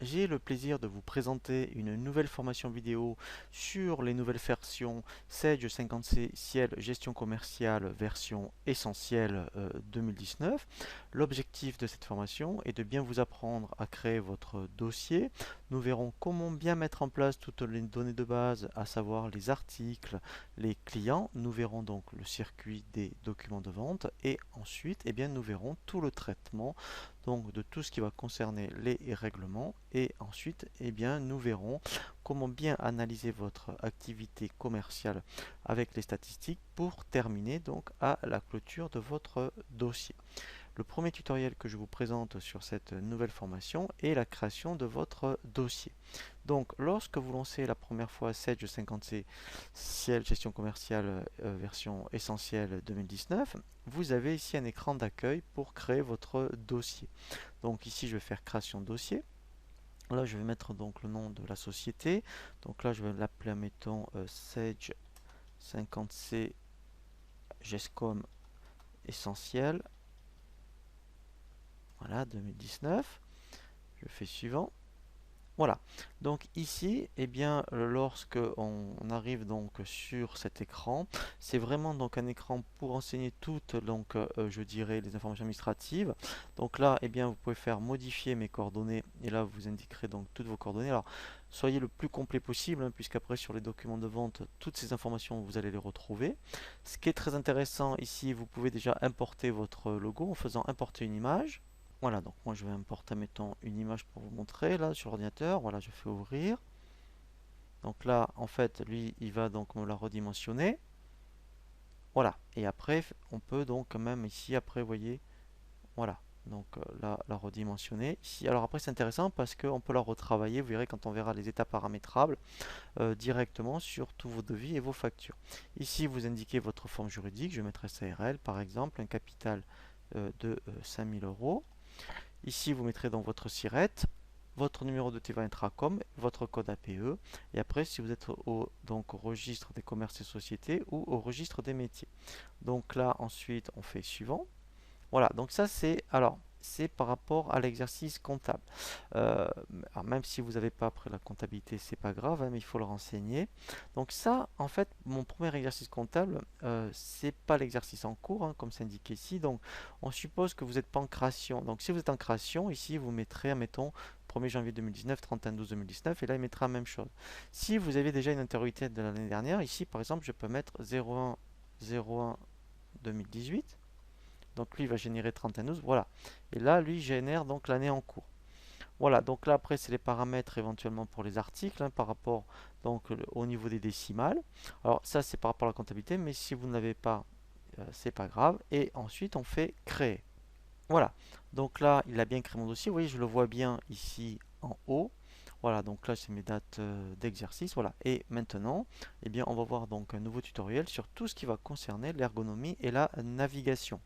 j'ai le plaisir de vous présenter une nouvelle formation vidéo sur les nouvelles versions Sage 50C Ciel Gestion Commerciale version essentielle 2019. L'objectif de cette formation est de bien vous apprendre à créer votre dossier. Nous verrons comment bien mettre en place toutes les données de base, à savoir les articles, les clients. Nous verrons donc le circuit des documents de vente et ensuite, nous verrons tout le traitement donc de tout ce qui va concerner les règlements et ensuite nous verrons comment bien analyser votre activité commerciale avec les statistiques pour terminer donc à la clôture de votre dossier. Le premier tutoriel que je vous présente sur cette nouvelle formation est la création de votre dossier. Donc, lorsque vous lancez la première fois Sage 50C Ciel Gestion Commerciale version essentielle 2019, vous avez ici un écran d'accueil pour créer votre dossier. Donc ici, je vais faire création de dossier. Là, je vais mettre donc le nom de la société. Donc là, je vais l'appeler, mettons, Sage 50C Gescom Essentiel. Voilà, 2019. Je fais suivant. Voilà. Donc ici, lorsque on arrive donc sur cet écran, c'est vraiment donc un écran pour enseigner toutes je dirais les informations administratives. Donc là, vous pouvez faire modifier mes coordonnées et là vous indiquerez donc toutes vos coordonnées. Alors soyez le plus complet possible, puisqu'après sur les documents de vente, toutes ces informations vous allez les retrouver. Ce qui est très intéressant ici, vous pouvez déjà importer votre logo en faisant importer une image. Voilà, donc moi je vais importer, mettons, une image pour vous montrer là sur l'ordinateur. Voilà, je fais ouvrir. Donc là, en fait, lui, il va donc me la redimensionner. Voilà, et après, on peut donc quand même ici, après, vous voyez, voilà. Donc là, la redimensionner. Ici, alors après, c'est intéressant parce qu'on peut la retravailler. Vous verrez quand on verra les états paramétrables directement sur tous vos devis et vos factures. Ici, vous indiquez votre forme juridique. Je vais mettre SARL, par exemple, un capital de 5000 euros. Ici, vous mettrez dans votre SIRET, votre numéro de TVA Intracom, votre code APE, et après, si vous êtes donc, au registre des commerces et sociétés ou au registre des métiers. Donc là, ensuite, on fait suivant. Voilà, donc ça c'est par rapport à l'exercice comptable. Alors même si vous n'avez pas appris la comptabilité, c'est pas grave, mais il faut le renseigner. Donc ça, en fait, mon premier exercice comptable, c'est pas l'exercice en cours, comme c'est indiqué ici. Donc on suppose que vous n'êtes pas en création. Donc si vous êtes en création, ici vous mettrez, admettons, 1er janvier 2019, 31/12/2019, et là il mettra la même chose. Si vous avez déjà une antériorité de l'année dernière, ici par exemple, je peux mettre 01/01/2018. Donc lui il va générer 31/12, voilà. Et là, lui génère donc l'année en cours. Voilà, donc là après c'est les paramètres éventuellement pour les articles par rapport donc au niveau des décimales. Alors ça c'est par rapport à la comptabilité, mais si vous ne l'avez pas, c'est pas grave. Et ensuite on fait créer. Voilà, donc là il a bien créé mon dossier, vous voyez je le vois bien ici en haut. Voilà, donc là c'est mes dates d'exercice, voilà. Et maintenant, on va voir donc un nouveau tutoriel sur tout ce qui va concerner l'ergonomie et la navigation.